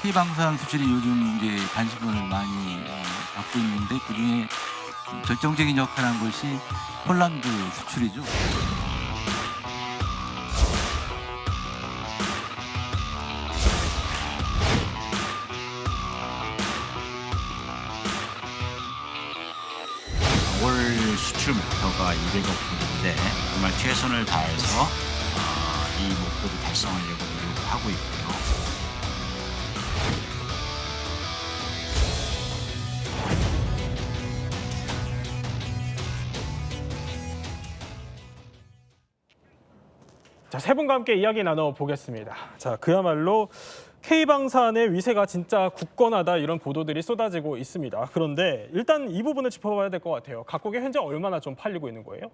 K방산 수출이 요즘 이제 관심을 많이 받고 있는데 그중에 결정적인 역할을 한 것이 폴란드 수출이죠. 올 수출 목표가 200억 불인데 정말 최선을 다해서 이 목표를 달성하려고 노력을 하고 있고요. 자, 세 분과 함께 이야기 나눠보겠습니다. 자, 그야말로 K방산의 위세가 진짜 굳건하다 이런 보도들이 쏟아지고 있습니다. 그런데 일단 이 부분을 짚어봐야 될 것 같아요. 각국에 현재 얼마나 좀 팔리고 있는 거예요?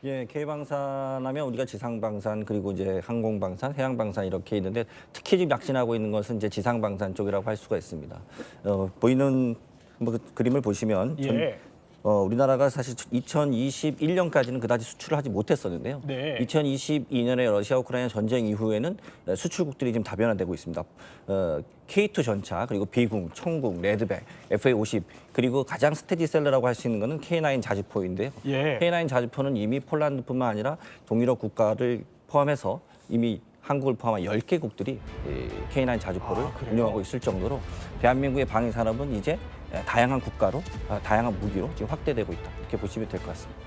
예, K방산하면 우리가 지상방산 그리고 이제 항공방산, 해양방산 이렇게 있는데 특히 지금 약진하고 있는 것은 이제 지상방산 쪽이라고 할 수가 있습니다. 보이는 그 그림을 보시면 예. 우리나라가 사실 2021년까지는 그다지 수출을 하지 못했었는데요. 네. 2022년에 러시아 우크라이나 전쟁 이후에는 수출국들이 지금 다변화되고 있습니다. K2 전차 그리고 비궁, 청궁, 레드백, FA50 그리고 가장 스테디셀러라고 할 수 있는 것은 K9 자주포인데요. 예. K9 자주포는 이미 폴란드뿐만 아니라 동유럽 국가를 포함해서 이미 한국을 포함한 10개국들이 K9 자주포를 그래요? 운영하고 있을 정도로 대한민국의 방위 산업은 이제 다양한 국가로 다양한 무기로 지금 확대되고 있다 이렇게 보시면 될 것 같습니다.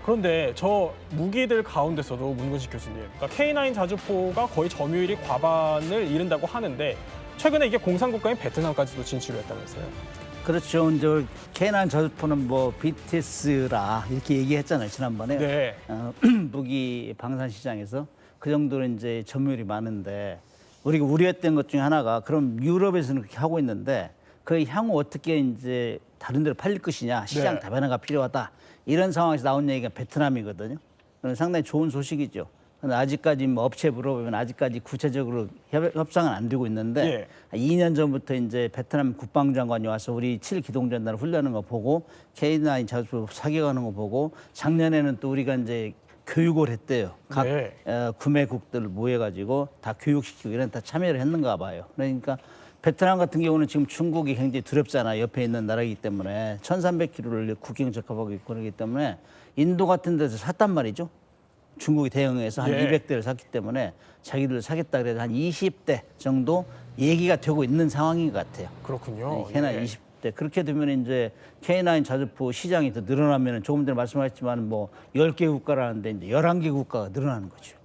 그런데 저 무기들 가운데서도 문근식 교수님, 그러니까 K9 자주포가 거의 점유율이 과반을 이룬다고 하는데 최근에 이게 공산국가인 베트남까지도 진출했다면서요? 그렇죠. 이제 K9 자주포는 뭐 BTS라 이렇게 얘기했잖아요 지난번에. 네. 무기 방산 시장에서 그 정도로 이제 점유율이 많은데 우리가 우려했던 것 중에 하나가 그럼 유럽에서는 그렇게 하고 있는데 그 향후 어떻게 이제 다른 데로 팔릴 것이냐 시장 네. 다변화가 필요하다 이런 상황에서 나온 얘기가 베트남이거든요. 그건 상당히 좋은 소식이죠. 근데 아직까지 뭐 업체에 물어보면 아직까지 구체적으로 협상은 안 되고 있는데 2년 전부터 이제 베트남 국방장관이 와서 우리 7기동전단을 훈련하는 거 보고 K9 자주포 사격하는 거 보고 작년에는 또 우리가 이제 교육을 했대요. 각 네. 구매국들 모여가지고 다 교육시키고 이런 다 참여를 했는가 봐요. 그러니까 베트남 같은 경우는 지금 중국이 굉장히 두렵잖아. 옆에 있는 나라이기 때문에 1,300km를 국경 접합하고 있고 그러기 때문에 인도 같은 데서 샀단 말이죠. 중국이 대응해서 한 200대를 샀기 때문에 자기들 사겠다 그래서 한 20대 정도 얘기가 되고 있는 상황인 것 같아요. 그렇군요. K9 예. 20대. 그렇게 되면 이제 K9 자주포 시장이 더 늘어나면 조금 전에 말씀하셨지만 뭐 10개 국가라는데 이제 11개 국가가 늘어나는 거죠.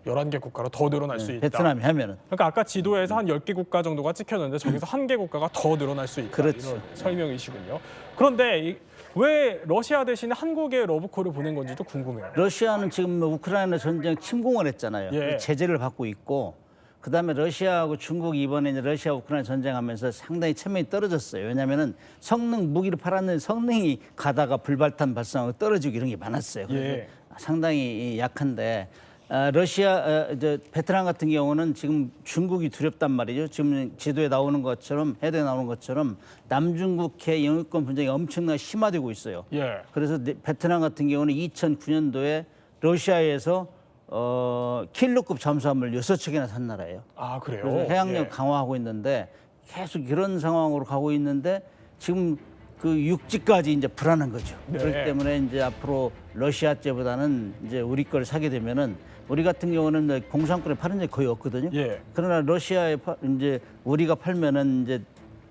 11개 국가로 더 늘어날 수 있다. 베트남이 하면은. 그러니까 아까 지도에서 한 10개 국가 정도가 찍혔는데 저기서 1개 국가가 더 늘어날 수 있다. 그렇죠. 이런 설명이시군요. 그런데 왜 러시아 대신에 한국에 러브콜을 보낸 건지도 궁금해요. 러시아는 지금 우크라이나 전쟁 침공을 했잖아요. 예. 제재를 받고 있고 그다음에 러시아하고 중국이 이번에 이제 러시아 우크라이나 전쟁하면서 상당히 체면이 떨어졌어요. 왜냐하면은 성능 무기를 팔았는데 성능이 가다가 불발탄 발생하고 떨어지고 이런 게 많았어요. 그래서 예. 상당히 약한데 베트남 같은 경우는 지금 중국이 두렵단 말이죠. 지금 지도에 나오는 것처럼 해도에 나오는 것처럼 남중국해 영유권 분쟁이 엄청나게 심화되고 있어요. 예. 그래서 베트남 같은 경우는 2009년도에 러시아에서 킬러급 잠수함을 6척이나 산 나라예요. 아, 그래요? 그래서 해양력 예. 강화하고 있는데 계속 이런 상황으로 가고 있는데 지금 그 육지까지 이제 불안한 거죠. 네. 그렇기 때문에 이제 앞으로 러시아제보다는 이제 우리 걸 사게 되면은 우리 같은 경우는 공산권에 파는 적이 거의 없거든요. 예. 그러나 러시아에 이제 우리가 팔면은 이제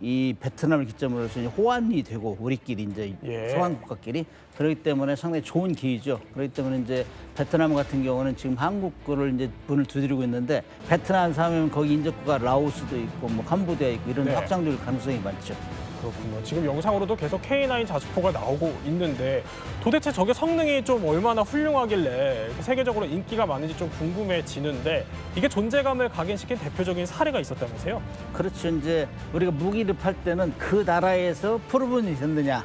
이 베트남을 기점으로 해서 호환이 되고 우리끼리 이제 예. 소환 국가끼리 그렇기 때문에 상당히 좋은 기회죠. 그렇기 때문에 이제 베트남 같은 경우는 지금 한국 거를 이제 문을 두드리고 있는데 베트남 사면 거기 인접국가 라오스도 있고 뭐 캄보디아 있고 이런 네. 확장될 가능성이 많죠. 그렇군요. 지금 영상으로도 계속 K9 자주포가 나오고 있는데 도대체 저게 성능이 좀 얼마나 훌륭하길래 세계적으로 인기가 많은지 좀 궁금해지는데 이게 존재감을 각인시킨 대표적인 사례가 있었다면서요? 그렇죠. 이제 우리가 무기를 팔 때는 그 나라에서 프로븐이 됐느냐,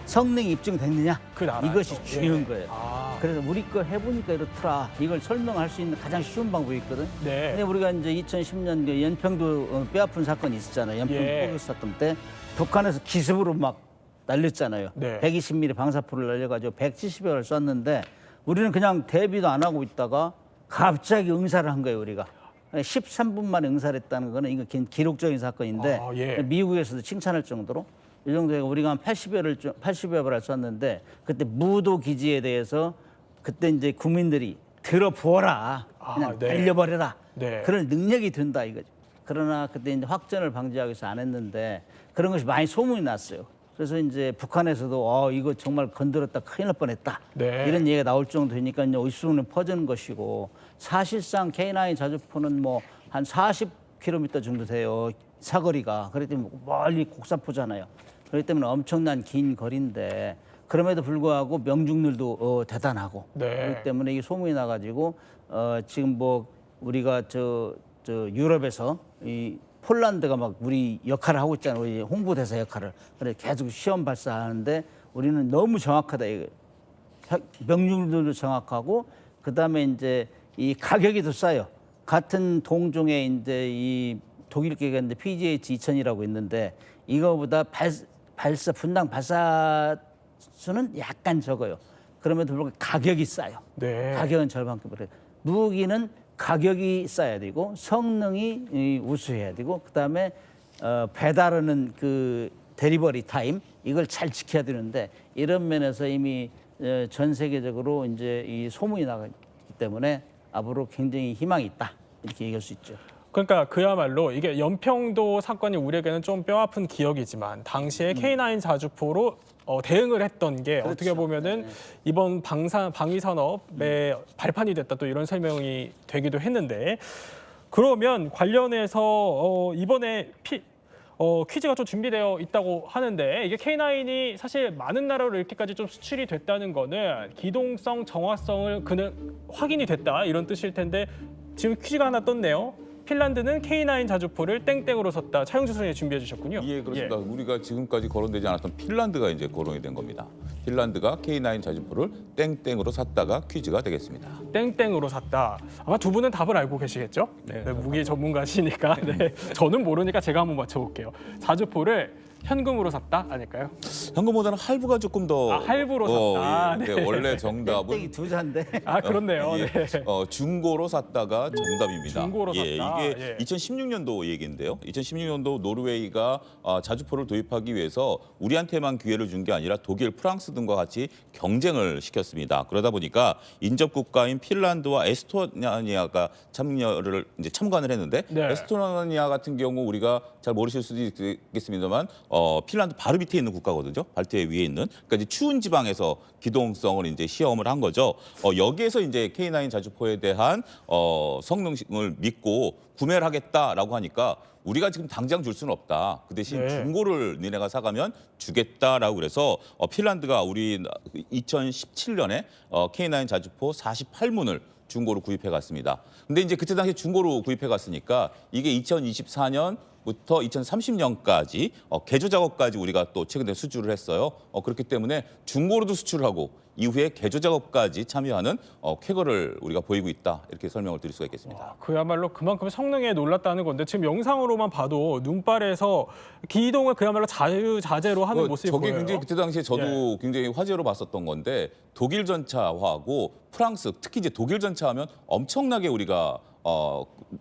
성능이 입증됐느냐 그 나라에서. 이것이 중요한 예. 거예요. 아, 그래서 우리 거 해보니까 이렇더라. 이걸 설명할 수 있는 가장 쉬운 방법이 있거든. 네. 근데 우리가 이제 2010년 그 연평도 뼈아픈 사건이 있었잖아요. 연평도 예. 포격 사건 때 북한에서 기습으로 막 날렸잖아요. 네. 120mm 방사포를 날려가지고 170여를 쐈는데 우리는 그냥 대비도 안 하고 있다가 갑자기 응사를 한 거예요, 우리가. 13분 만에 응사를 했다는 거는 이거 기록적인 사건인데 아, 예. 미국에서도 칭찬할 정도로 이 정도에 우리가 한 80여 발을 쐈는데 그때 무도 기지에 대해서 그때 이제 국민들이 들어부어라 그냥 네. 날려버려라 네. 그럴 능력이 든다 이거죠. 그러나 그때 이제 확전을 방지하기 위해서 안 했는데 그런 것이 많이 소문이 났어요. 그래서 이제 북한에서도 이거 정말 건드렸다 큰일 날 뻔했다 네. 이런 얘기가 나올 정도 되니까 이제 이수는 퍼지는 것이고 사실상 K9 자주포는 뭐 한 40km 정도 돼요 사거리가. 그렇기 때문에 멀리 곡사포잖아요. 그렇기 때문에 엄청난 긴 거리인데 그럼에도 불구하고 명중률도 대단하고 네. 그렇기 때문에 이게 소문이 나가지고 지금 뭐 우리가 저 유럽에서 이 폴란드가 막 우리 역할을 하고 있잖아요. 우리 홍보대사 역할을. 그래 계속 시험 발사하는데 우리는 너무 정확하다. 명중률도 정확하고 그다음에 이제 이 가격이 더 싸요. 같은 동종의 이제 이 독일계가 있는데 PGH 2000이라고 있는데 이거보다 분당 발사 수는 약간 적어요. 그럼에도 불구하고 가격이 싸요. 네. 가격은 절반급으로. 무기는 가격이 싸야 되고 성능이 우수해야 되고 그다음에 배달하는 그 데리버리 타임 이걸 잘 지켜야 되는데 이런 면에서 이미 전 세계적으로 이제 이 소문이 나기 때문에 앞으로 굉장히 희망이 있다 이렇게 얘기할 수 있죠. 그러니까 그야말로 이게 연평도 사건이 우리에게는 좀 뼈아픈 기억이지만 당시에 K9 자주포로 대응을 했던 게 그렇죠. 어떻게 보면은 이번 방위 산업의 발판이 됐다 또 이런 설명이 되기도 했는데 그러면 관련해서 이번에 퀴즈가 좀 준비되어 있다고 하는데 이게 K9이 사실 많은 나라로 이렇게까지 좀 수출이 됐다는 거는 기동성, 정확성을 확인이 됐다 이런 뜻일 텐데 지금 퀴즈가 하나 떴네요. 핀란드는 K9 자주포를 땡땡으로 섰다. 차용주 선생님이 준비해 주셨군요. 예, 그렇습니다. 우리가 지금까지 거론되지 않았던 핀란드가 이제 거론이 된 겁니다. 핀란드가 K9 자주포를 땡땡으로 샀다가 퀴즈가 되겠습니다. 땡땡으로 샀다. 아마 두 분은 답을 알고 계시겠죠? 네, 무기 전문가시니까. 네, 저는 모르니까 제가 한번 맞춰볼게요. 자주포를 현금으로 샀다 아닐까요? 현금보다는 할부가 조금 더 할부로 샀다. 예. 네. 원래 정답은 땡땡이 두 잔데. 아 그렇네요. 예, 네. 중고로 샀다가 정답입니다. 중고로 샀다. 이게 예. 2016년도 얘기인데요. 2016년도 노르웨이가 자주포를 도입하기 위해서 우리한테만 기회를 준 게 아니라 독일, 프랑스 등과 같이 경쟁을 시켰습니다. 그러다 보니까 인접 국가인 핀란드와 에스토니아가 참관을 했는데 네. 에스토니아 같은 경우 우리가 잘 모르실 수도 있겠습니다만 핀란드 바로 밑에 있는 국가거든요. 발트해 위에 있는. 그러니까 이제 추운 지방에서 기동성을 이제 시험을 한 거죠. 여기에서 이제 K9 자주포에 대한 성능을 믿고 구매를 하겠다라고 하니까 우리가 지금 당장 줄 수는 없다. 그 대신 네. 중고를 니네가 사가면 주겠다라고 그래서 핀란드가 우리 2017년에 K9 자주포 48문을 중고로 구입해 갔습니다. 근데 이제 그때 당시 중고로 구입해 갔으니까 이게 2024년부터 2030년까지 개조 작업까지 우리가 또 최근에 수주를 했어요. 그렇기 때문에 중고로도 수출을 하고 이후에 개조 작업까지 참여하는 쾌거를 우리가 보이고 있다. 이렇게 설명을 드릴 수가 있겠습니다. 그야말로 그만큼 성능에 놀랐다는 건데 지금 영상으로만 봐도 눈발에서 기동을 그야말로 자유자재로 하는 모습이 저게 보여요. 굉장히 그때 당시에 저도 굉장히 화제로 봤었던 건데 독일 전차하고 프랑스 특히 이제 독일 전차하면 엄청나게 우리가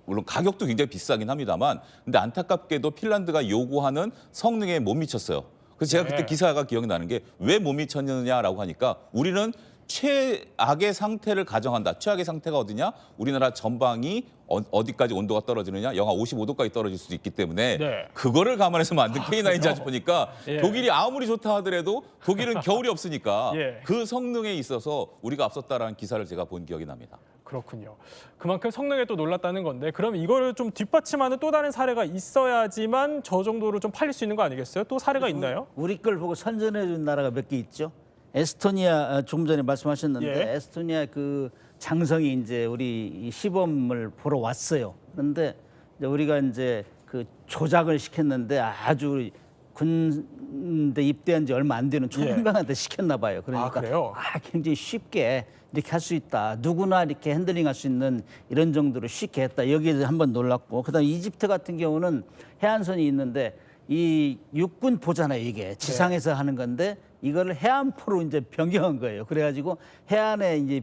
물론 가격도 굉장히 비싸긴 합니다만 근데 안타깝게도 핀란드가 요구하는 성능에 못 미쳤어요. 그래서 제가 그때 기사가 기억이 나는 게 왜 못 미쳤느냐라고 하니까 우리는 최악의 상태를 가정한다. 최악의 상태가 어디냐? 우리나라 전방이 어디까지 온도가 떨어지느냐? 영하 55도까지 떨어질 수도 있기 때문에 네. 그거를 감안해서 만든 K9 자주포니까 예. 독일이 아무리 좋다 하더라도 독일은 겨울이 없으니까 예. 그 성능에 있어서 우리가 앞섰다라는 기사를 제가 본 기억이 납니다. 그렇군요. 그만큼 성능에 또 놀랐다는 건데 그럼 이거를 좀 뒷받침하는 또 다른 사례가 있어야지만 저 정도로 좀 팔릴 수 있는 거 아니겠어요? 또 사례가 있나요? 우리 걸 보고 선전해 준 나라가 몇 개 있죠. 에스토니아 조금 전에 말씀하셨는데 예. 에스토니아 그 장성이 이제 우리 이 시범을 보러 왔어요. 그런데 이제 우리가 이제 그 조작을 시켰는데 아주 군대 입대한 지 얼마 안 되는 초등병한테 시켰나 봐요. 그러니까 그래요? 굉장히 쉽게 이렇게 할 수 있다. 누구나 이렇게 핸들링할 수 있는 이런 정도로 쉽게 했다. 여기에 한번 놀랐고 그다음 이집트 같은 경우는 해안선이 있는데 이 육군포잖아요. 이게 지상에서 하는 건데 이거를 해안포로 이제 변경한 거예요. 그래가지고 해안에 이제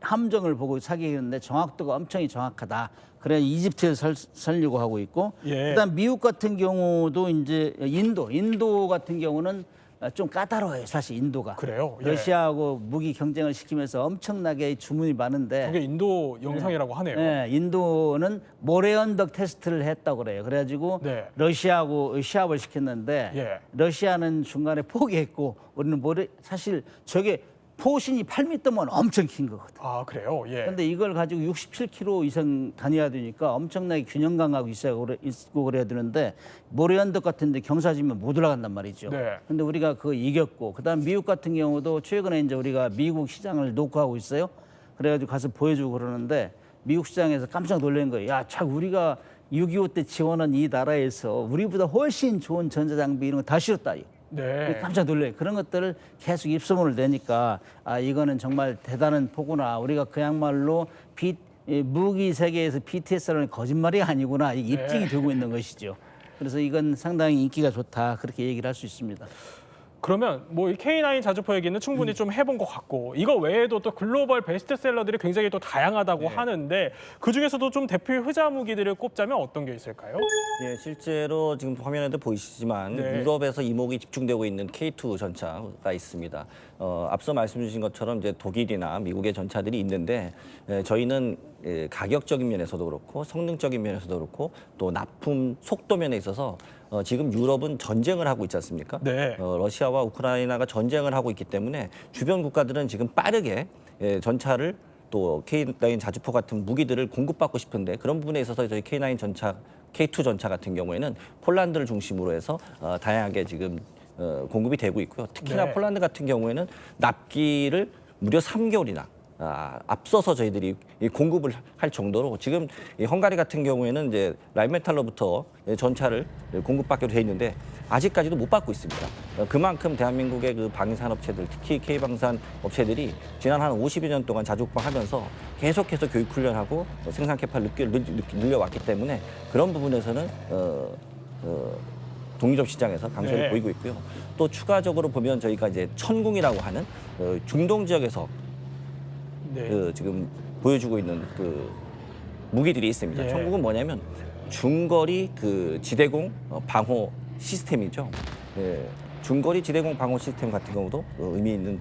함정을 보고 사격했는데 정확도가 엄청 정확하다. 그래 이집트에서 살려고 하고 있고, 예. 그다음 미국 같은 경우도 이제 인도 같은 경우는 좀 까다로워요. 사실 인도가. 그래요? 예. 러시아하고 무기 경쟁을 시키면서 엄청나게 주문이 많은데. 저게 인도 영상이라고 하네요. 네, 인도는 모래 언덕 테스트를 했다고 그래요. 그래가지고 네. 러시아하고 시합을 시켰는데 예. 러시아는 중간에 포기했고 우리는 사실 저게 포신이 8m면 엄청 긴 거거든. 아, 그래요? 예. 근데 이걸 가지고 67km 이상 다녀야 되니까 엄청나게 균형 감각이 있고 그래야 되는데 모래 언덕 같은데 경사지면 못 올라간단 말이죠. 네. 근데 우리가 그거 이겼고, 그다음 미국 같은 경우도 최근에 이제 우리가 미국 시장을 녹화하고 있어요. 그래가지고 가서 보여주고 그러는데 미국 시장에서 깜짝 놀란 거예요. 야, 참 우리가 6.25 때 지원한 이 나라에서 우리보다 훨씬 좋은 전자장비 이런 거 다 실었다. 네. 깜짝 놀래요. 그런 것들을 계속 입소문을 내니까 아, 이거는 정말 대단한 포구나. 우리가 그야말로 무기 세계에서 BTS라는 거짓말이 아니구나. 이게 입증이 되고 있는 것이죠. 그래서 이건 상당히 인기가 좋다. 그렇게 얘기를 할 수 있습니다. 그러면 뭐 이 K9 자주포 얘기는 충분히 좀 해본 것 같고, 이거 외에도 또 글로벌 베스트셀러들이 굉장히 또 다양하다고 하는데 그 중에서도 좀 대표 효자 무기들을 꼽자면 어떤 게 있을까요? 예, 실제로 지금 화면에도 보이시지만 네. 유럽에서 이목이 집중되고 있는 K2 전차가 있습니다. 앞서 말씀 주신 것처럼 이제 독일이나 미국의 전차들이 있는데 저희는 가격적인 면에서도 그렇고 성능적인 면에서도 그렇고 또 납품 속도 면에 있어서 지금 유럽은 전쟁을 하고 있지 않습니까? 네. 러시아와 우크라이나가 전쟁을 하고 있기 때문에 주변 국가들은 지금 빠르게 전차를 또 K9 자주포 같은 무기들을 공급받고 싶은데 그런 부분에 있어서 저희 K9 전차, K2 전차 같은 경우에는 폴란드를 중심으로 해서 다양하게 지금 공급이 되고 있고요. 특히나 네. 폴란드 같은 경우에는 납기를 무려 3개월이나 앞서서 저희들이 공급을 할 정도로 지금 이 헝가리 같은 경우에는 이제 라인메탈로부터 전차를 공급받기로 돼 있는데 아직까지도 못 받고 있습니다. 그만큼 대한민국의 그 방위산업체들, 특히 K방산 업체들이 지난 한 50여 년 동안 자주국방하면서 계속해서 교육 훈련하고 생산 캐파를 늘려왔기 때문에 그런 부분에서는 독립적 시장에서 강세를 네. 보이고 있고요. 또 추가적으로 보면 저희가 이제 천궁이라고 하는 중동 지역에서 네. 지금 보여주고 있는 그 무기들이 있습니다. 예. 천궁은 뭐냐면 중거리 그 지대공 방호 시스템이죠. 중거리 지대공 방호 시스템 같은 경우도 의미 있는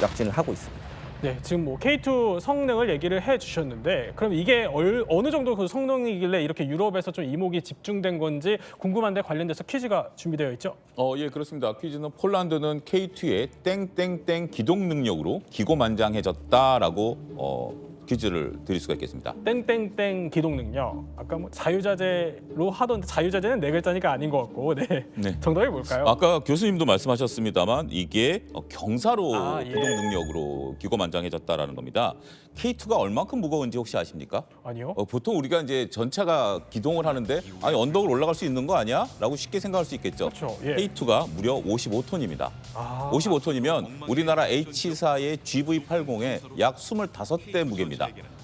약진을 하고 있습니다. 네, 지금 뭐 K2 성능을 얘기를 해주셨는데, 그럼 이게 어느 정도 그 성능이길래 이렇게 유럽에서 좀 이목이 집중된 건지 궁금한데 관련돼서 퀴즈가 준비되어 있죠? 예, 그렇습니다. 퀴즈는 폴란드는 K2의 땡땡땡 기동 능력으로 기고만장해졌다라고 퀴즈를 드릴 수가 있겠습니다. 땡땡땡 기동 능력. 아까 뭐 자유자재로 하던데 자유자재는 네 글자니까 아닌 것 같고, 네. 네. 정답이 뭘까요? 아까 교수님도 말씀하셨습니다만 이게 경사로 예. 기동 능력으로 기고만장해졌다라는 겁니다. K2가 얼만큼 무거운지 혹시 아십니까? 아니요. 보통 우리가 이제 전차가 기동을 하는데 아니 언덕을 올라갈 수 있는 거 아니야? 라고 쉽게 생각할 수 있겠죠. 그렇죠. 예. K2가 무려 55톤입니다. 아. 55톤이면 우리나라 H4의 GV80의 약 25대 무게입니다.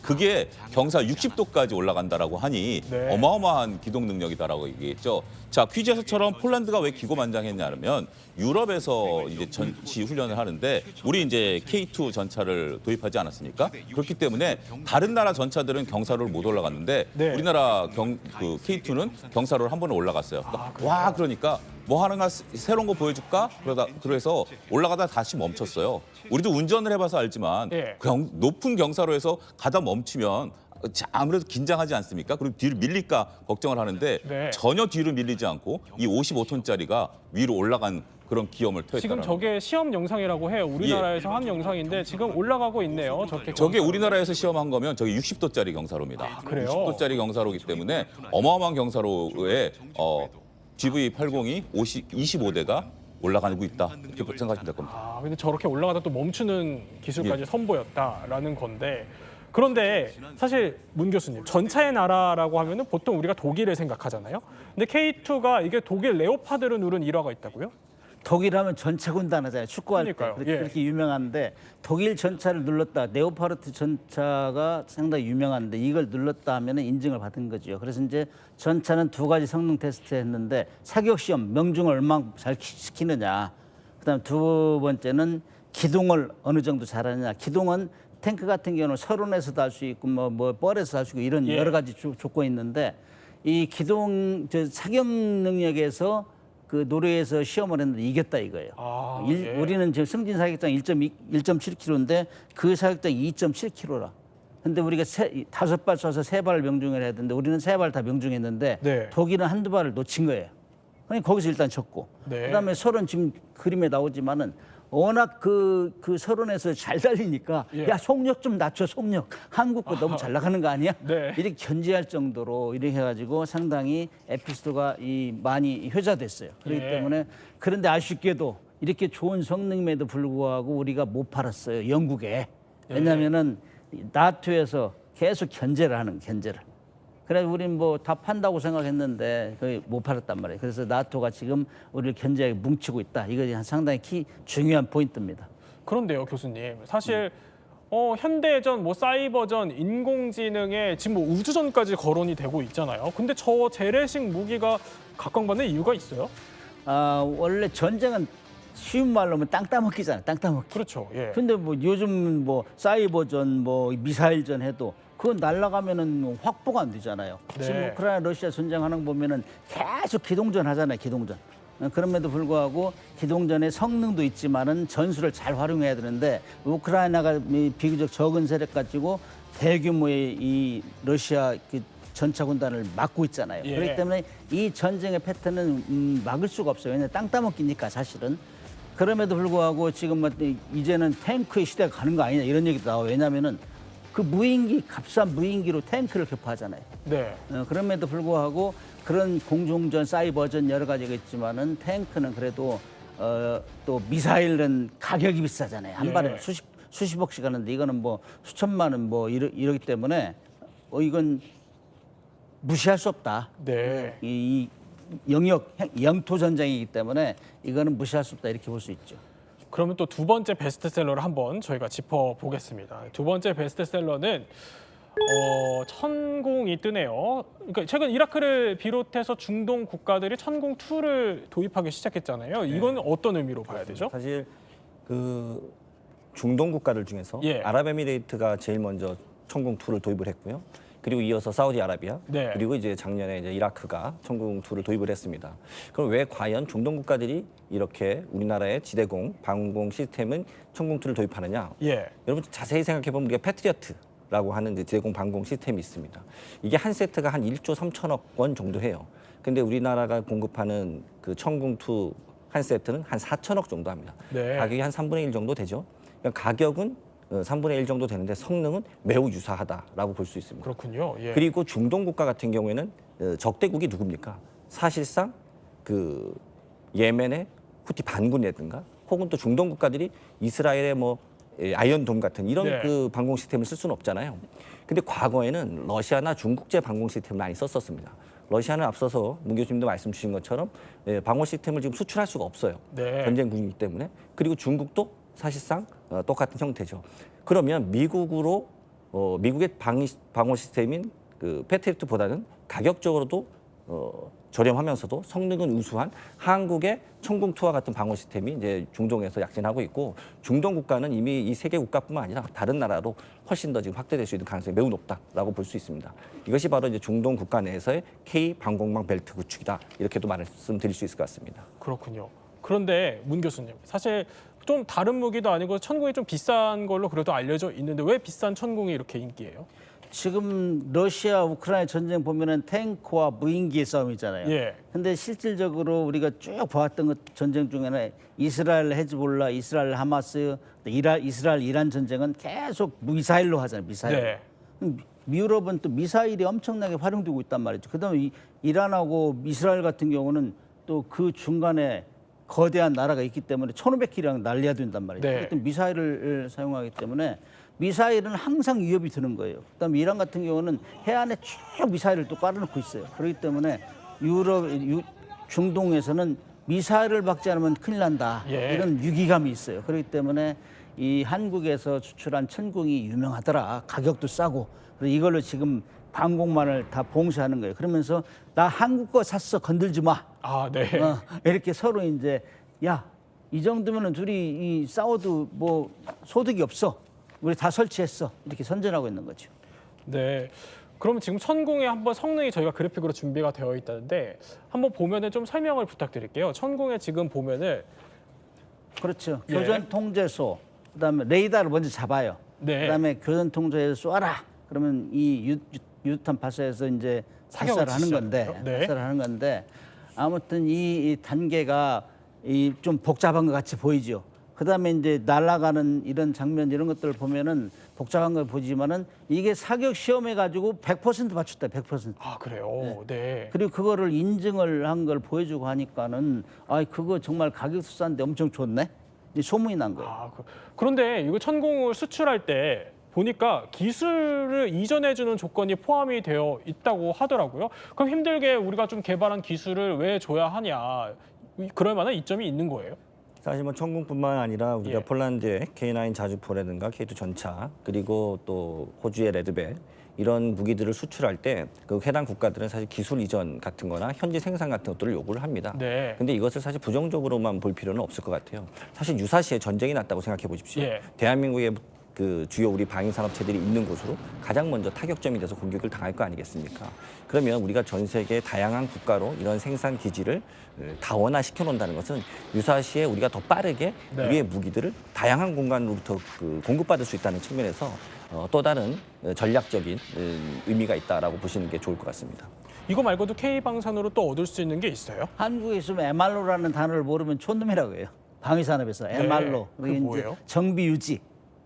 그게 경사 60도까지 올라간다라고 하니 네. 어마어마한 기동 능력이다라고 얘기했죠. 자, 퀴즈에서처럼 폴란드가 왜 기고만장했냐면 유럽에서 이제 전시 훈련을 하는데 우리 이제 K2 전차를 도입하지 않았습니까? 그렇기 때문에 다른 나라 전차들은 경사로를 못 올라갔는데 네. 우리나라 그 K2는 경사로를 한 번에 올라갔어요. 와, 그러니까 뭐 하는가 새로운 거 보여줄까? 그래서 올라가다 다시 멈췄어요. 우리도 운전을 해봐서 알지만 예. 높은 경사로에서 가다 멈추면 아무래도 긴장하지 않습니까? 그리고 뒤로 밀릴까 걱정을 하는데 네. 전혀 뒤로 밀리지 않고 이 55톤짜리가 위로 올라간 그런 기염을 토했다는 지금 저게 시험 영상이라고 해요. 우리나라에서 한 영상인데 지금 올라가고 있네요. 저게 우리나라에서 시험한 거면 저게 60도짜리 경사로입니다. 그래요? 60도짜리 경사로기 때문에 어마어마한 경사로에 GV80이 25대가 올라가고 있다. 이렇게 생각하시면 될 겁니다. 아, 근데 저렇게 올라가다 또 멈추는 기술까지 예. 선보였다라는 건데, 그런데 사실 문 교수님, 전차의 나라라고 하면은 보통 우리가 독일을 생각하잖아요. 근데 K2가 이게 독일 레오파드를 누른 일화가 있다고요? 독일 하면 전차 군단 하잖아요. 축구할 그러니까요. 때 예. 그렇게 유명한데 독일 전차를 눌렀다. 네오파르트 전차가 상당히 유명한데 이걸 눌렀다 하면 인증을 받은 거죠. 그래서 이제 전차는 두 가지 성능 테스트 했는데 사격 시험 명중을 얼마나 잘 시키느냐. 그다음 두 번째는 기동을 어느 정도 잘하느냐. 기동은 탱크 같은 경우는 설원에서도 할 수 있고 뭐 뻘에서 할 수 있고 이런 예. 여러 가지 조건이 있는데 이 기동 사격 능력에서 그 노르웨이에서 시험을 했는데 이겼다 이거예요. 아, 예. 우리는 지금 승진 사격장 1.7km인데 그 사격장 2.7km라. 근데 우리가 5발 쏴서 3발을 명중을 해야 되는데 우리는 3발 다 명중했는데 네. 독일은 한두 발을 놓친 거예요. 그러니까 거기서 일단 졌고. 네. 그다음에 설은 지금 그림에 나오지만은 워낙 그 설원에서 잘 달리니까 예. 야 속력 좀 낮춰 속력. 한국 거 너무 잘 나가는 거 아니야? 네. 이렇게 견제할 정도로 이렇게 해가지고 상당히 에피소드가 많이 회자됐어요. 그렇기 예. 때문에 그런데 아쉽게도 이렇게 좋은 성능임에도 불구하고 우리가 못 팔았어요. 영국에. 왜냐하면은 나토에서 계속 견제를. 그래서 우리는 뭐 다 판다고 생각했는데 거의 못 팔았단 말이에요. 그래서 나토가 지금 우리를 견제하게 뭉치고 있다. 이것이 상당히 중요한 포인트입니다. 그런데요, 교수님. 사실 현대전, 뭐 사이버전, 인공지능에 지금 뭐 우주전까지 거론이 되고 있잖아요. 근데 저 재래식 무기가 각광받는 이유가 있어요? 원래 전쟁은 쉬운 말로 하면 땅 따먹기잖아요. 땅 따먹기. 그렇죠. 예. 근데 뭐 요즘 뭐 사이버전, 뭐 미사일전 해도 그건 날아가면은 확보가 안 되잖아요. 네. 지금 우크라이나 러시아 전쟁하는 거 보면은 계속 기동전 하잖아요. 기동전. 그럼에도 불구하고 기동전의 성능도 있지만은 전술을 잘 활용해야 되는데 우크라이나가 비교적 적은 세력 가지고 대규모의 이 러시아 그 전차 군단을 막고 있잖아요. 예. 그렇기 때문에 이 전쟁의 패턴은 막을 수가 없어요. 왜냐하면 땅 따먹기니까 사실은. 그럼에도 불구하고 지금 뭐 이제는 탱크의 시대가 가는 거 아니냐 이런 얘기도 나와요. 왜냐하면은 그 무인기, 값싼 무인기로 탱크를 격파하잖아요. 네. 그럼에도 불구하고 그런 공중전, 사이버전 여러 가지가 있지만은 탱크는 그래도 또 미사일은 가격이 비싸잖아요. 한 예. 발에 수십억씩 하는데 이거는 뭐 수천만 원 뭐 이러기 때문에 이건 무시할 수 없다. 네. 이 영토 전쟁이기 때문에 이거는 무시할 수 없다 이렇게 볼 수 있죠. 그러면 또 두 번째 베스트셀러를 한번 저희가 짚어보겠습니다. 두 번째 베스트셀러는 천공이 뜨네요. 그러니까 최근 이라크를 비롯해서 중동 국가들이 천공2를 도입하기 시작했잖아요. 이건 어떤 의미로 봐야 되죠? 사실 그 중동 국가들 중에서 예. 아랍에미레이트가 제일 먼저 천공2를 도입을 했고요. 그리고 이어서 사우디아라비아, 네. 그리고 이제 작년에 이제 이라크가 천공2를 도입을 했습니다. 그럼 왜 과연 중동 국가들이 이렇게 우리나라의 지대공 방공 시스템은 천공2를 도입하느냐? 예. 여러분 자세히 생각해 보면 우리가 패트리어트라고 하는 이제 지대공 방공 시스템이 있습니다. 이게 한 세트가 한 1조 3천억 원 정도 해요. 근데 우리나라가 공급하는 그 천공2 한 세트는 한 4천억 정도 합니다. 네. 가격이 한 3분의 1 정도 되죠. 그러니까 가격은 3분의 1 정도 되는데 성능은 매우 유사하다라고 볼 수 있습니다. 그렇군요. 예. 그리고 중동 국가 같은 경우에는 적대국이 누굽니까? 사실상 그 예멘의 후티 반군이라든가 혹은 또 중동 국가들이 이스라엘의 뭐 아이언돔 같은 이런 네. 그 방공 시스템을 쓸 수는 없잖아요. 근데 과거에는 러시아나 중국제 방공 시스템을 많이 썼었습니다. 러시아는 앞서서 문 교수님도 말씀 주신 것처럼 방어 시스템을 지금 수출할 수가 없어요. 네. 전쟁국이기 때문에. 그리고 중국도 사실상 똑같은 형태죠. 그러면 미국으로 미국의 방어 시스템인 그 패트리어트보다는 가격적으로도 저렴하면서도 성능은 우수한 한국의 천공2와 같은 방어 시스템이 이제 중동에서 약진하고 있고 중동 국가는 이미 이 세 개 국가뿐만 아니라 다른 나라로 훨씬 더 지금 확대될 수 있는 가능성이 매우 높다라고 볼 수 있습니다. 이것이 바로 이제 중동 국가 내에서의 K 방공망 벨트 구축이다 이렇게도 말씀드릴 수 있을 것 같습니다. 그렇군요. 그런데 문 교수님, 사실 좀 다른 무기도 아니고 천공이 좀 비싼 걸로 그래도 알려져 있는데 왜 비싼 천공이 이렇게 인기예요? 지금 러시아 우크라이나 전쟁 보면은 탱크와 무인기의 싸움이잖아요. 예. 근데 실질적으로 우리가 쭉 봐왔던 것 전쟁 중에는 이스라엘 헤즈볼라, 이스라엘 하마스, 이스라엘 이란 전쟁은 계속 미사일로 하잖아요. 미사일. 네. 유럽은 또 미사일이 엄청나게 활용되고 있단 말이죠. 그다음에 이란하고 이스라엘 같은 경우는 또 그 중간에 거대한 나라가 있기 때문에 1,500km랑 날려야 된단 말이죠. 네. 그렇기 미사일을 사용하기 때문에 미사일은 항상 위협이 드는 거예요. 그다음에 이란 같은 경우는 해안에 쭉 미사일을 또 깔아놓고 있어요. 그렇기 때문에 중동에서는 미사일을 박지 않으면 큰일 난다. 예. 이런 위기감이 있어요. 그렇기 때문에 이 한국에서 수출한 천공이 유명하더라. 가격도 싸고. 그래서 이걸로 지금 방공만을 다 봉쇄하는 거예요. 그러면서 나 한국 거 샀어. 건들지 마. 아, 네. 이렇게 서로 이제 야, 이 정도면은 둘이 싸워도 뭐 소득이 없어. 우리 다 설치했어. 이렇게 선전하고 있는 거죠. 네. 그럼 지금 천궁의 한번 성능이 저희가 그래픽으로 준비가 되어 있다는데 한번 보면은 좀 설명을 부탁드릴게요. 천궁에 지금 보면은 그렇죠. 예. 교전 통제소, 그다음에 레이더를 먼저 잡아요. 네. 그다음에 교전 통제소 쏴라. 그러면 이 유탄 발사에서 이제 사격을 발사를 하는 건데, 지시하는 거죠? 네. 발사를 하는 건데, 아무튼 이 단계가 이 좀 복잡한 것 같이 보이죠. 그다음에 이제 날아가는 이런 장면 이런 것들을 보면은 복잡한 걸 보지만은 이게 사격 시험해 가지고 100% 맞췄다. 100%. 아 그래요. 네. 그리고 그거를 인증을 한 걸 보여주고 하니까는 아 그거 정말 가격도 싼데 엄청 좋네. 이 소문이 난 거예요. 아, 그런데 이거 천궁을 수출할 때 보니까 기술을 이전해주는 조건이 포함이 되어 있다고 하더라고요. 그럼 힘들게 우리가 좀 개발한 기술을 왜 줘야 하냐? 그럴 만한 이점이 있는 거예요? 사실 뭐 천궁뿐만 아니라 우리가 예. 폴란드의 K9 자주포라든가 K2 전차 그리고 또 호주의 레드벨 이런 무기들을 수출할 때 그 해당 국가들은 사실 기술 이전 같은 거나 현지 생산 같은 것들을 요구를 합니다. 네. 근데 이것을 사실 부정적으로만 볼 필요는 없을 것 같아요. 사실 유사시에 전쟁이 났다고 생각해 보십시오. 예. 대한민국의 그 주요 우리 방위산업체들이 있는 곳으로 가장 먼저 타격점이 돼서 공격을 당할 거 아니겠습니까? 그러면 우리가 전 세계 다양한 국가로 이런 생산 기지를 다원화시켜 놓는다는 것은 유사시에 우리가 더 빠르게 네. 우리의 무기들을 다양한 공간으로부터 공급받을 수 있다는 측면에서 또 다른 전략적인 의미가 있다라고 보시는 게 좋을 것 같습니다. 이거 말고도 K방산으로 또 얻을 수 있는 게 있어요? 한국에 있으면 MR로라는 단어를 모르면 촌놈이라고 해요. 방위산업에서 MR로. 그게 뭐예요? 정비 유지.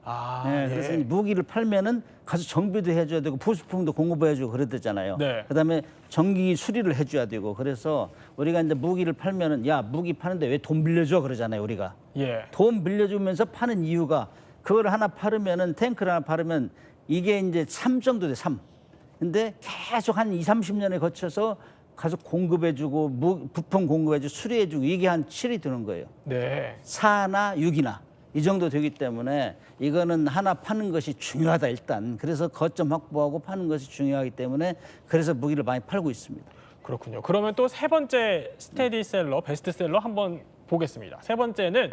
아, 네, 그래서 이제 무기를 팔면은 가서 정비도 해줘야 되고 부수품도 공급해주고 그랬댔잖아요. 네. 그다음에 정기 수리를 해줘야 되고 그래서 우리가 이제 무기를 팔면은 야 무기 파는데 왜 돈 빌려줘 그러잖아요 우리가. 예. 돈 빌려주면서 파는 이유가 그걸 하나 팔으면은 탱크를 하나 팔으면 이게 이제 3 정도 돼 3. 근데 계속 한 20-30년에 거쳐서 가서 공급해주고 부품 공급해주고 수리해주고 이게 한 7이 드는 거예요. 네. 4나 6이나 이 정도 되기 때문에 이거는 하나 파는 것이 중요하다 일단. 그래서 거점 확보하고 파는 것이 중요하기 때문에 그래서 무기를 많이 팔고 있습니다. 그렇군요. 그러면 또 세 번째 스테디셀러, 베스트셀러 한번 보겠습니다. 세 번째는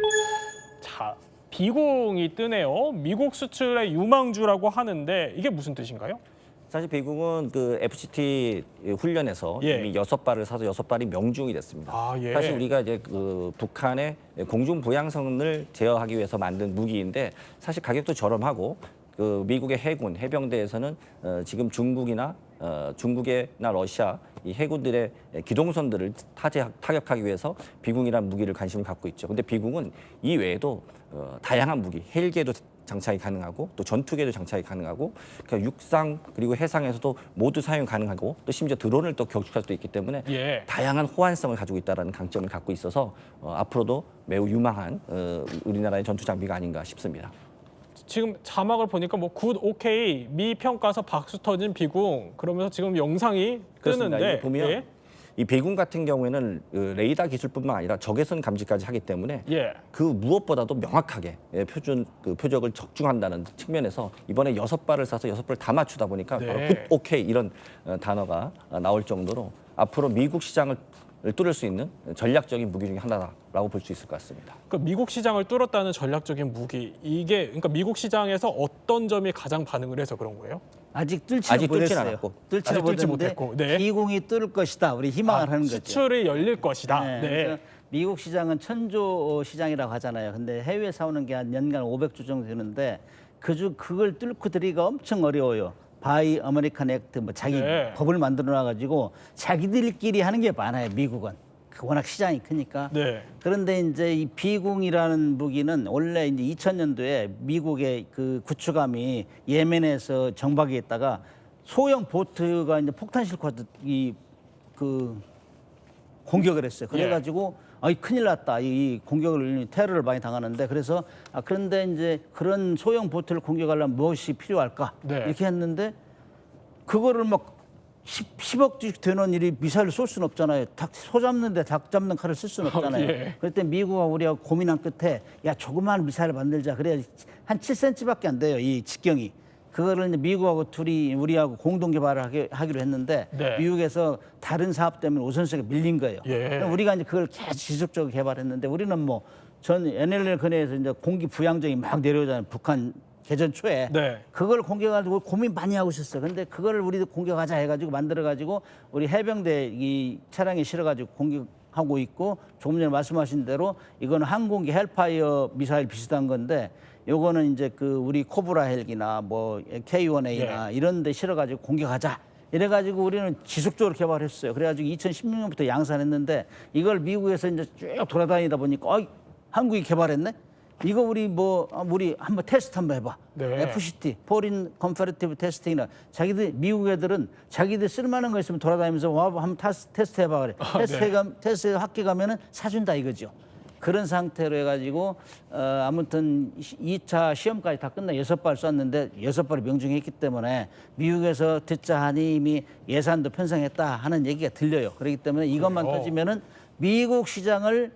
자 비공이 뜨네요. 미국 수출의 유망주라고 하는데 이게 무슨 뜻인가요? 사실 미국은 그 FCT 훈련에서 예. 이미 6발을 사서 6발이 명중이 됐습니다. 아, 예. 사실 우리가 이제 그 북한의 공중 보양성을 제어하기 위해서 만든 무기인데 사실 가격도 저렴하고 그 미국의 해군 해병대에서는 지금 중국이나 중국이나 러시아 이 해군들의 기동선들을 타격하기 위해서 비공이라는 무기를 관심을 갖고 있죠. 근데 비공은 이 외에도 다양한 무기, 헬기에도 장착이 가능하고 또 전투기에도 장착이 가능하고 그러니까 육상 그리고 해상에서도 모두 사용 가능하고 또 심지어 드론을 또 격추할 수도 있기 때문에 예. 다양한 호환성을 가지고 있다는 강점을 갖고 있어서 앞으로도 매우 유망한 우리나라의 전투 장비가 아닌가 싶습니다. 지금 자막을 보니까 뭐 굿, 오케이, 미 평가서 박수 터진 비공 그러면서 지금 영상이 그렇습니다. 뜨는데 이거 보면 예? 이 배군 같은 경우에는 레이더 기술뿐만 아니라 적외선 감지까지 하기 때문에 예. 그 무엇보다도 명확하게 표적을 적중한다는 측면에서 이번에 6발을 쏴서 6발을 다 맞추다 보니까 네. 바로 굿, 오케이 이런 단어가 나올 정도로 앞으로 미국 시장을 뚫을 수 있는 전략적인 무기 중에 하나라고 볼 수 있을 것 같습니다. 그 미국 시장을 뚫었다는 전략적인 무기 이게 그러니까 미국 시장에서 어떤 점이 가장 반응을 해서 그런 거예요? 아직 뚫지는 아직 뚫지는 못했어요. 않았고. 아직 뚫지 못했는데 못했고, 네. 비공이 뚫을 것이다. 우리 희망을 하는 거죠. 수출이 열릴 것이다. 네. 그래서 미국 시장은 천조 시장이라고 하잖아요. 근데 해외에 사오는 게 한 연간 500조 정도 되는데 그걸 뚫고 들이기가 엄청 어려워요. 바이 아메리칸 액트 뭐 자기 네. 법을 만들어 놔 가지고 자기들끼리 하는 게 많아요. 미국은. 워낙 시장이 크니까. 네. 그런데 이제 이 비공이라는 무기는 원래 이제 2000년도에 미국의 그 구축함이 예멘에서 정박에 있다가 소형 보트가 이제 폭탄 싣고 그 공격을 했어요. 그래가지고 아이 큰일 났다. 이 공격을 테러를 많이 당하는데 그래서 그런데 이제 그런 소형 보트를 공격하려면 무엇이 필요할까? 네. 이렇게 했는데 그거를 막 10억씩 되는 일이 미사일을 쏠 수는 없잖아요. 소 잡는데 닭 잡는 칼을 쓸 수는 없잖아요. 예. 그럴 때 미국하고 우리가 고민한 끝에 야 조그마한 미사일을 만들자. 그래야 한 7cm밖에 안 돼요. 이 직경이. 그거를 이제 미국하고 둘이 우리하고 공동 개발을 하기로 했는데 네. 미국에서 다른 사업 때문에 우선순위가 밀린 거예요. 예. 그럼 우리가 이제 그걸 계속 지속적으로 개발했는데 우리는 뭐 전 NLL 근해에서 이제 공기 부양정이 막 내려오잖아요. 북한 개전 초에 네. 그걸 공격하고 고민 많이 하고 있었어요. 근데 그걸 우리도 공격하자 해가지고 만들어가지고 우리 해병대 이 차량에 실어가지고 공격하고 있고 조금 전에 말씀하신 대로 이거는 항공기 헬파이어 미사일 비슷한 건데 요거는 이제 그 우리 코브라 헬기나 뭐 K1A나 이런 데 실어가지고 공격하자. 이래가지고 우리는 지속적으로 개발했어요. 그래가지고 2016년부터 양산했는데 이걸 미국에서 이제 쭉 돌아다니다 보니까 한국이 개발했네? 이거 우리 한번 테스트 한번 해봐. 네. FCT, Foreign Comparative Testing이나 자기들 미국 애들은 자기들 쓸만한 거 있으면 돌아다니면서 와 한번 테스트 해봐 그래. 테스트 학교 가면은 사준다 이거죠. 그런 상태로 해가지고 아무튼 2차 시험까지 다 끝나 6발 쐈는데 6발이 명중했기 때문에 미국에서 듣자 하니 이미 예산도 편성했다 하는 얘기가 들려요. 그렇기 때문에 이것만 그래요? 터지면은 미국 시장을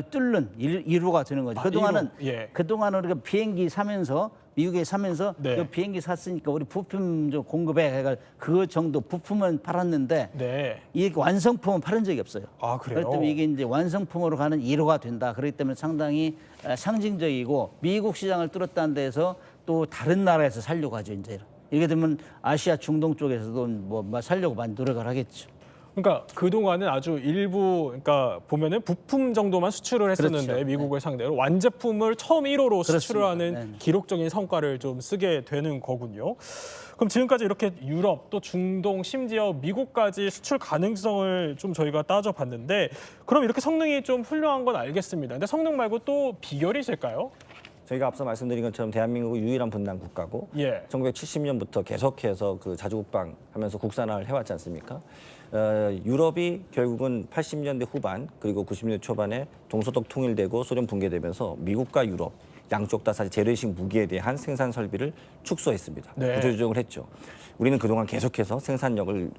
뚫는 일호가 되는 거죠. 그동안은 그동안은 우리가 비행기 사면서 미국에 사면서 네. 그 비행기 샀으니까 우리 부품 좀 공급해 해가 그 정도 부품은 팔았는데 네. 이 완성품은 팔은 적이 없어요. 아, 그래요? 그렇기 때문에 이게 이제 완성품으로 가는 1호가 된다. 그렇기 때문에 상당히 상징적이고 미국 시장을 뚫었다는 데서 또 다른 나라에서 살려고 하죠. 이제 이렇게 되면 아시아 중동 쪽에서도 뭐 살려고 많이 노력을 하겠죠. 그러니까 그동안은 아주 일부, 그러니까 보면은 부품 정도만 수출을 했었는데 그렇죠. 미국을 상대로 완제품을 처음 1호로 수출을 그렇습니다. 하는 네. 기록적인 성과를 좀 쓰게 되는 거군요. 그럼 지금까지 이렇게 유럽 또 중동 심지어 미국까지 수출 가능성을 좀 저희가 따져봤는데 그럼 이렇게 성능이 좀 훌륭한 건 알겠습니다. 근데 성능 말고 또 비결이 있을까요? 저희가 앞서 말씀드린 것처럼 대한민국은 유일한 분단 국가고 예. 1970년부터 계속해서 그 자주국방 하면서 국산화를 해왔지 않습니까? 유럽이 결국은 80년대 후반 그리고 90년대 초반에 동서독 통일되고 소련 붕괴되면서 미국과 유럽 양쪽 다 사실 재래식 무기에 대한 생산 설비를 축소했습니다. 네. 구조조정을 했죠. 우리는 그동안 계속해서 생산력을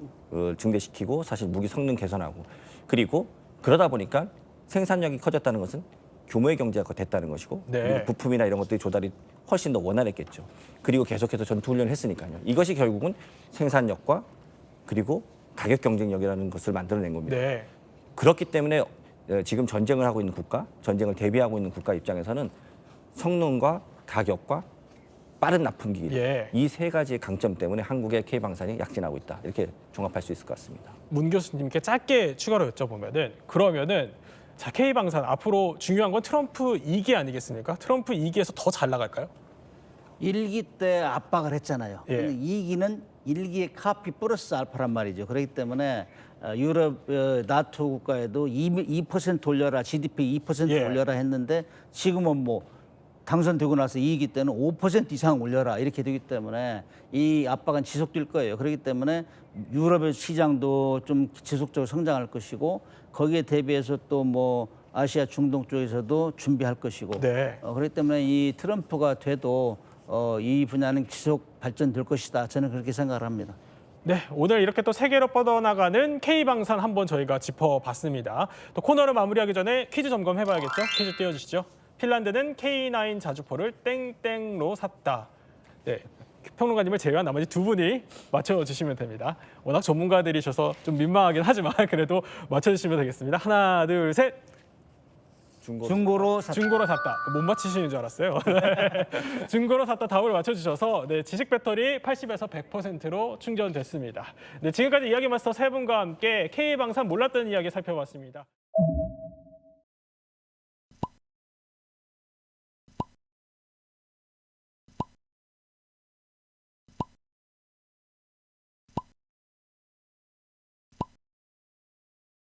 증대시키고 사실 무기 성능 개선하고 그리고 그러다 보니까 생산력이 커졌다는 것은 규모의 경제가 됐다는 것이고 네. 그리고 부품이나 이런 것들이 조달이 훨씬 더 원활했겠죠. 그리고 계속해서 전투훈련을 했으니까요. 이것이 결국은 생산력과 그리고 가격 경쟁력이라는 것을 만들어낸 겁니다. 네. 그렇기 때문에 지금 전쟁을 하고 있는 국가, 전쟁을 대비하고 있는 국가 입장에서는 성능과 가격과 빠른 납품기 이 세 가지의 강점 때문에 한국의 K방산이 약진하고 있다. 이렇게 종합할 수 있을 것 같습니다. 문 교수님께 짧게 추가로 여쭤보면은 그러면은 자 K방산 앞으로 중요한 건 트럼프 2기 아니겠습니까? 트럼프 2기에서 더 잘 나갈까요? 1기 때 압박을 했잖아요. 예. 근데 2기는 1기의 카피 플러스 알파란 말이죠. 그렇기 때문에 유럽 나토 국가에도 2% 올려라, GDP 2% 예. 올려라 했는데 지금은 뭐 당선되고 나서 2기 때는 5% 이상 올려라 이렇게 되기 때문에 이 압박은 지속될 거예요. 그렇기 때문에 유럽의 시장도 좀 지속적으로 성장할 것이고 거기에 대비해서 또 뭐 아시아 중동 쪽에서도 준비할 것이고 네. 그렇기 때문에 이 트럼프가 돼도 이 분야는 지속 발전될 것이다. 저는 그렇게 생각을 합니다. 네, 오늘 이렇게 또 세계로 뻗어나가는 K방산 한번 저희가 짚어봤습니다. 또 코너를 마무리하기 전에 퀴즈 점검해봐야겠죠? 퀴즈 띄워주시죠. 핀란드는 K9 자주포를 땡땡로 샀다. 네, 평론가님을 제외한 나머지 두 분이 맞춰주시면 됩니다. 워낙 전문가들이셔서 좀 민망하긴 하지만 그래도 맞춰주시면 되겠습니다. 하나, 둘, 셋. 중고로 샀다. 중고로 샀다. 못 맞히시는 줄 알았어요. 네. 중고로 샀다 답을 맞춰주셔서 네, 지식 배터리 80에서 100%로 충전됐습니다. 네, 지금까지 이야기 마스터 세 분과 함께 K방산 몰랐던 이야기 살펴봤습니다.